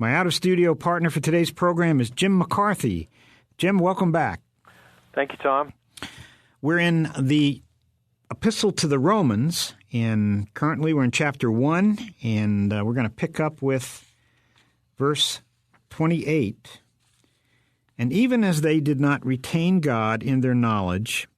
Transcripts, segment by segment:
My out-of-studio partner for today's program is Jim McCarthy. Jim, welcome back. Thank you, Tom. We're in the Epistle to the Romans, and currently we're in chapter 1, and we're going to pick up with verse 28. And even as they did not retain God in their knowledge,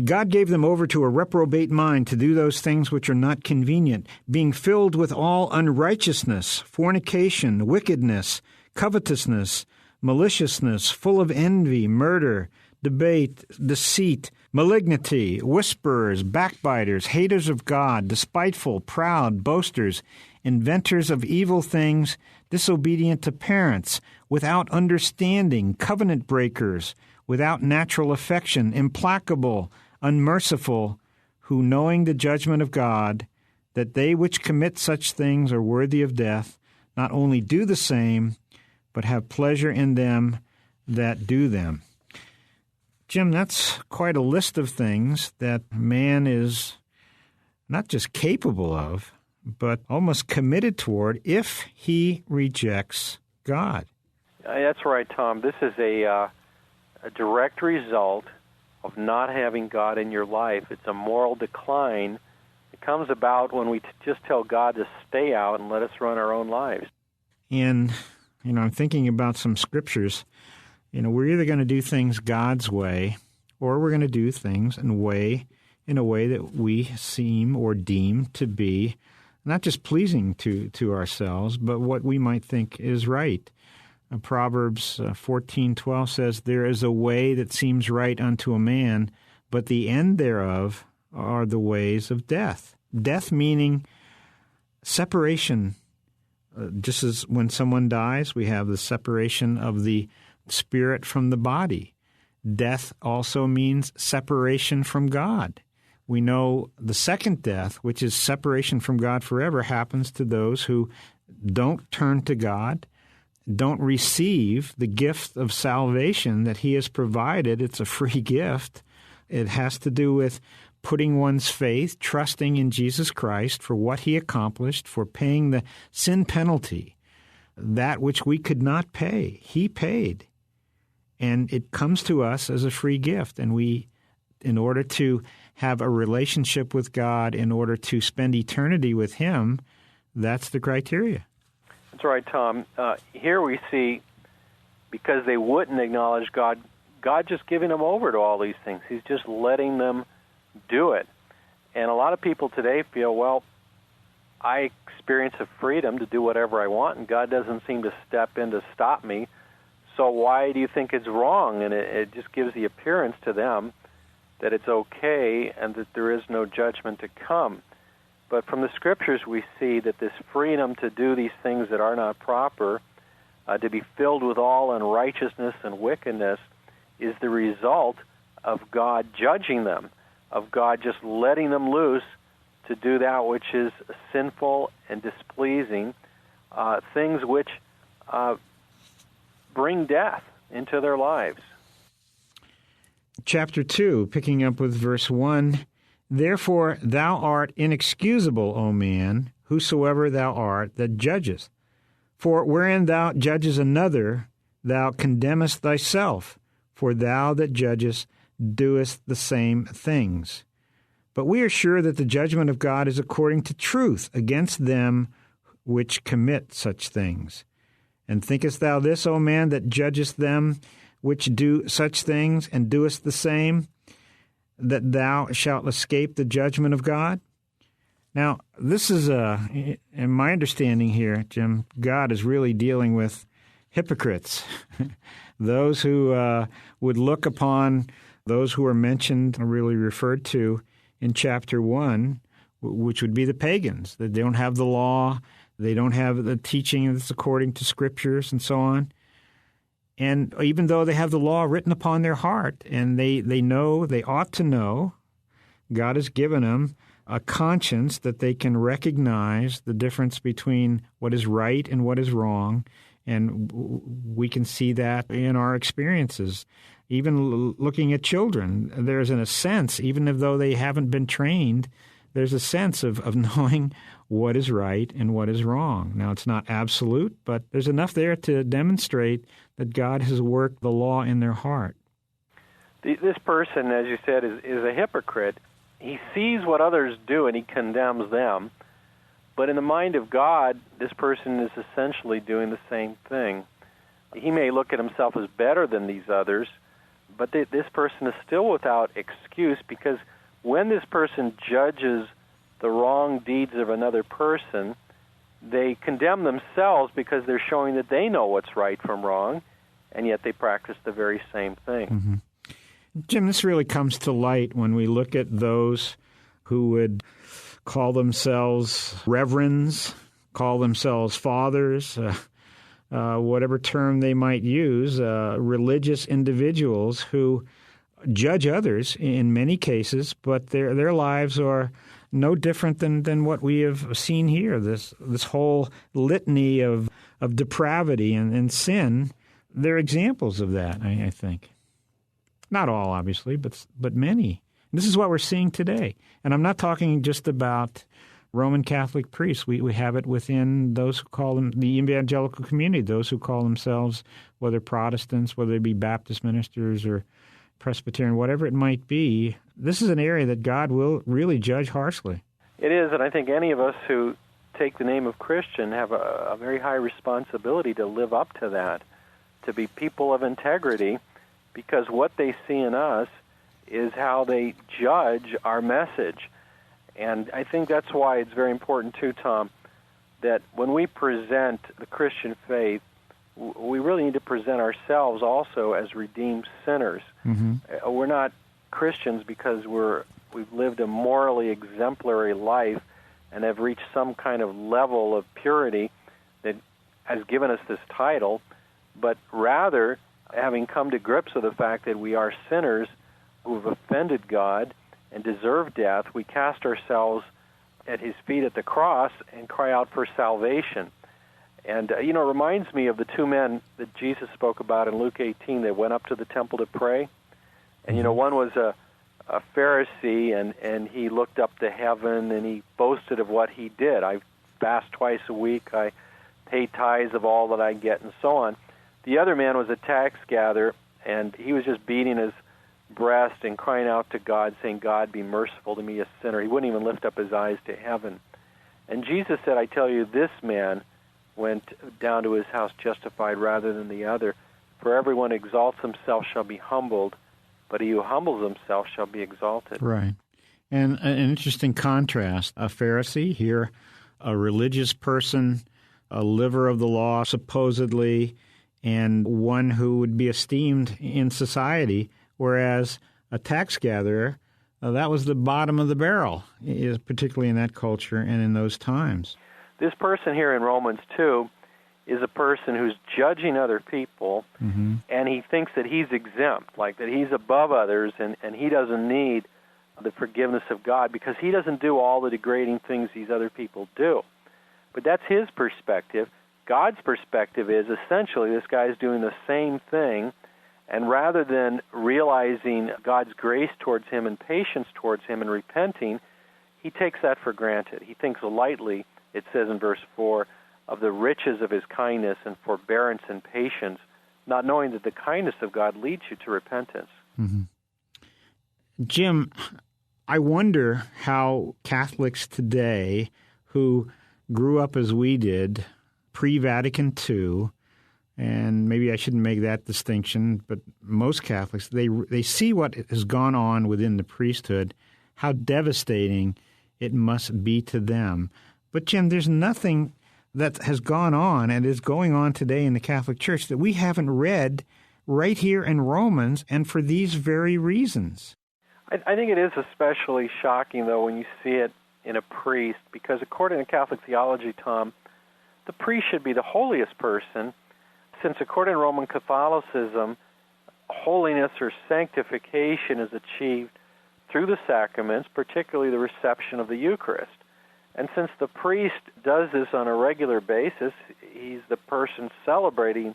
God gave them over to a reprobate mind to do those things which are not convenient, being filled with all unrighteousness, fornication, wickedness, covetousness, maliciousness, full of envy, murder, debate, deceit, malignity, whisperers, backbiters, haters of God, despiteful, proud, boasters, inventors of evil things, disobedient to parents, without understanding, covenant breakers, without natural affection, implacable, unmerciful, who, knowing the judgment of God, that they which commit such things are worthy of death, not only do the same, but have pleasure in them that do them. Jim, that's quite a list of things that man is not just capable of, but almost committed toward if he rejects God. That's right, Tom. This is a direct result of not having God in your life. It's a moral decline. It comes about when we just tell God to stay out and let us run our own lives. And, I'm thinking about some scriptures. We're either going to do things God's way, or we're going to do things in a way that we seem or deem to be not just pleasing to ourselves, but what we might think is right. Proverbs 14:12 says, "There is a way that seems right unto a man, but the end thereof are the ways of death." Death meaning separation. Just as when someone dies, we have the separation of the spirit from the body. Death also means separation from God. We know the second death, which is separation from God forever, happens to those who don't turn to God, don't receive the gift of salvation that He has provided. It's a free gift. It has to do with putting one's faith, trusting in Jesus Christ for what He accomplished, for paying the sin penalty, that which we could not pay. He paid. And it comes to us as a free gift. And we, in order to have a relationship with God, in order to spend eternity with Him, that's the criteria. That's right, Tom. Here we see, because they wouldn't acknowledge God, God just giving them over to all these things. He's just letting them do it. And a lot of people today feel, well, I experience a freedom to do whatever I want, and God doesn't seem to step in to stop me. So why do you think it's wrong? And it just gives the appearance to them that it's okay and that there is no judgment to come. But from the Scriptures, we see that this freedom to do these things that are not proper, to be filled with all unrighteousness and wickedness, is the result of God judging them, of God just letting them loose to do that which is sinful and displeasing, things which bring death into their lives. Chapter 2, picking up with verse 1, "Therefore thou art inexcusable, O man, whosoever thou art that judgest. For wherein thou judgest another, thou condemnest thyself, for thou that judgest doest the same things. But we are sure that the judgment of God is according to truth against them which commit such things. And thinkest thou this, O man, that judgest them which do such things, and doest the same, that thou shalt escape the judgment of God?" Now, this is, in my understanding here, Jim, God is really dealing with hypocrites, those who would look upon those who are mentioned, or really referred to in chapter 1, which would be the pagans. That they don't have the law, they don't have the teaching that's according to Scriptures and so on. And even though they have the law written upon their heart, and they know, they ought to know, God has given them a conscience that they can recognize the difference between what is right and what is wrong. And we can see that in our experiences. Even looking at children, there's in a sense, even though they haven't been trained, there's a sense of knowing what is right and what is wrong. Now, it's not absolute, but there's enough there to demonstrate that God has worked the law in their heart. This person, as you said, is a hypocrite. He sees what others do and he condemns them. But in the mind of God, this person is essentially doing the same thing. He may look at himself as better than these others, but this person is still without excuse, because when this person judges the wrong deeds of another person, they condemn themselves because they're showing that they know what's right from wrong, and yet they practice the very same thing. Mm-hmm. Jim, this really comes to light when we look at those who would call themselves reverends, call themselves fathers, whatever term they might use, religious individuals who judge others in many cases, but their lives are no different than what we have seen here. This whole litany of depravity and sin, they're examples of that, I think. Not all, obviously, but many. And this is what we're seeing today. And I'm not talking just about Roman Catholic priests. We have it within those who call them the evangelical community, those who call themselves, whether Protestants, whether they be Baptist ministers or Presbyterian, whatever it might be. This is an area that God will really judge harshly. It is, and I think any of us who take the name of Christian have a very high responsibility to live up to that, to be people of integrity, because what they see in us is how they judge our message. And I think that's why it's very important too, Tom, that when we present the Christian faith, we really need to present ourselves also as redeemed sinners. Mm-hmm. We're not Christians because we've lived a morally exemplary life and have reached some kind of level of purity that has given us this title, but rather having come to grips with the fact that we are sinners who have offended God and deserve death, we cast ourselves at his feet at the cross and cry out for salvation. And, it reminds me of the two men that Jesus spoke about in Luke 18 that went up to the temple to pray. And, one was a Pharisee, and he looked up to heaven, and he boasted of what he did. I fast twice a week, I pay tithes of all that I get, and so on. The other man was a tax gatherer, and he was just beating his breast and crying out to God, saying, God, be merciful to me, a sinner. He wouldn't even lift up his eyes to heaven. And Jesus said, I tell you, this man went down to his house justified rather than the other. For everyone exalts himself shall be humbled, but he who humbles himself shall be exalted. Right. And an interesting contrast, a Pharisee here, a religious person, a liver of the law supposedly, and one who would be esteemed in society, whereas a tax gatherer, that was the bottom of the barrel, particularly in that culture and in those times. This person here in Romans 2 is a person who's judging other people, mm-hmm. and he thinks that he's exempt, like that he's above others, and he doesn't need the forgiveness of God because he doesn't do all the degrading things these other people do. But that's his perspective. God's perspective is essentially this guy's doing the same thing, and rather than realizing God's grace towards him and patience towards him and repenting, he takes that for granted. He thinks lightly, it says in verse 4, of the riches of his kindness and forbearance and patience, not knowing that the kindness of God leads you to repentance. Mm-hmm. Jim, I wonder how Catholics today who grew up as we did pre-Vatican II, and maybe I shouldn't make that distinction, but most Catholics, they see what has gone on within the priesthood, how devastating it must be to them. But, Jim, there's nothing that has gone on and is going on today in the Catholic Church that we haven't read right here in Romans, and for these very reasons. I think it is especially shocking, though, when you see it in a priest, because according to Catholic theology, Tom, the priest should be the holiest person, since according to Roman Catholicism, holiness or sanctification is achieved through the sacraments, particularly the reception of the Eucharist. And since the priest does this on a regular basis, he's the person celebrating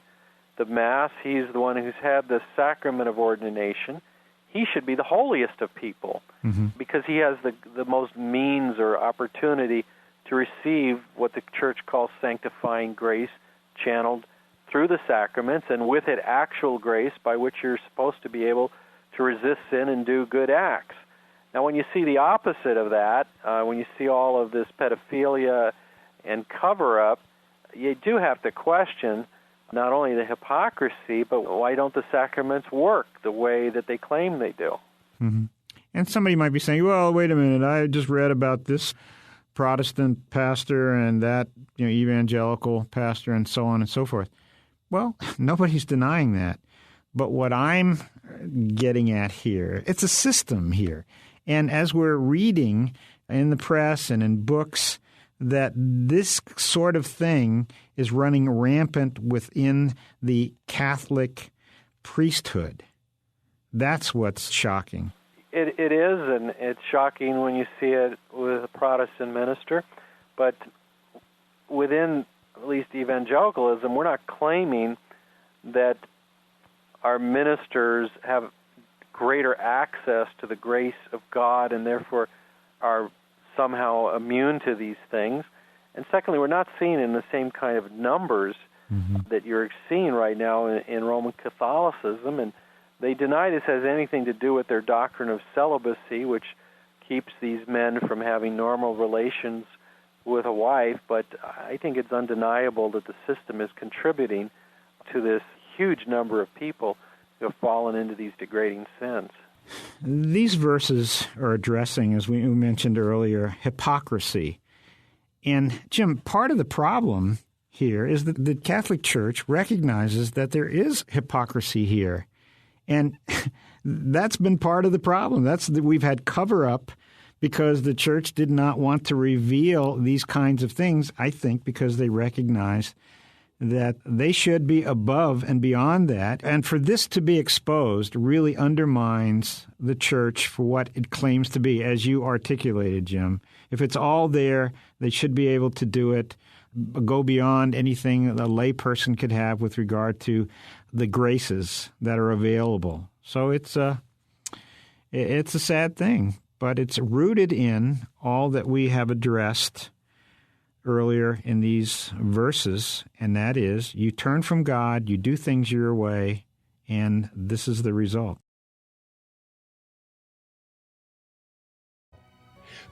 the Mass, he's the one who's had the sacrament of ordination, he should be the holiest of people, mm-hmm. because he has the most means or opportunity to receive what the church calls sanctifying grace, channeled through the sacraments, and with it actual grace by which you're supposed to be able to resist sin and do good acts. Now, when you see the opposite of that, when you see all of this pedophilia and cover-up, you do have to question not only the hypocrisy, but why don't the sacraments work the way that they claim they do? Mm-hmm. And somebody might be saying, well, wait a minute, I just read about this Protestant pastor and that evangelical pastor and so on and so forth. Well, nobody's denying that. But what I'm getting at here, it's a system here. And as we're reading in the press and in books that this sort of thing is running rampant within the Catholic priesthood, that's what's shocking. It is, and it's shocking when you see it with a Protestant minister. But within at least evangelicalism, we're not claiming that our ministers have greater access to the grace of God and therefore are somehow immune to these things. And secondly, we're not seeing in the same kind of numbers that you're seeing right now in Roman Catholicism. And they deny this has anything to do with their doctrine of celibacy, which keeps these men from having normal relations with a wife. But I think it's undeniable that the system is contributing to this huge number of people who have fallen into these degrading sins. These verses are addressing, as we mentioned earlier, hypocrisy. And, Jim, part of the problem here is that the Catholic Church recognizes that there is hypocrisy here. And that's been part of the problem. We've had cover-up because the Church did not want to reveal these kinds of things, I think, because they recognize that they should be above and beyond that. And for this to be exposed really undermines the church for what it claims to be, as you articulated, Jim. If it's all there, they should be able to do it, go beyond anything a layperson could have with regard to the graces that are available. So it's a sad thing, but it's rooted in all that we have addressed earlier in these verses, and that is you turn from God, you do things your way, and this is the result.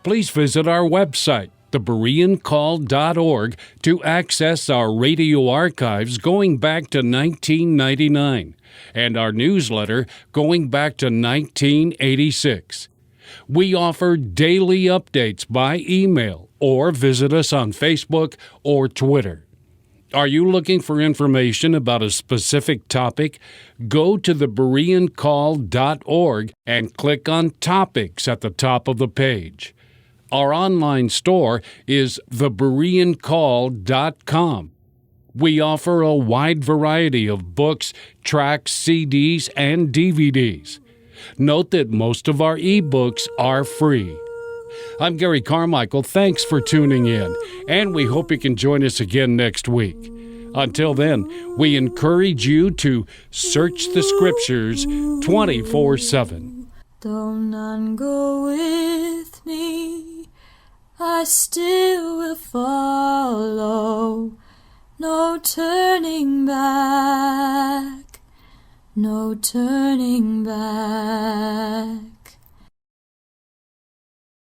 Please visit our website, thebereancall.org, to access our radio archives going back to 1999 and our newsletter going back to 1986. We offer daily updates by email or visit us on Facebook or Twitter. Are you looking for information about a specific topic? Go to thebereancall.org and click on Topics at the top of the page. Our online store is thebereancall.com. We offer a wide variety of books, tracts, CDs, and DVDs. Note that most of our ebooks are free. I'm Gary Carmichael. Thanks for tuning in, and we hope you can join us again next week. Until then, we encourage you to search the Scriptures 24/7. Though none go with me, I still will follow. No turning back, no turning back.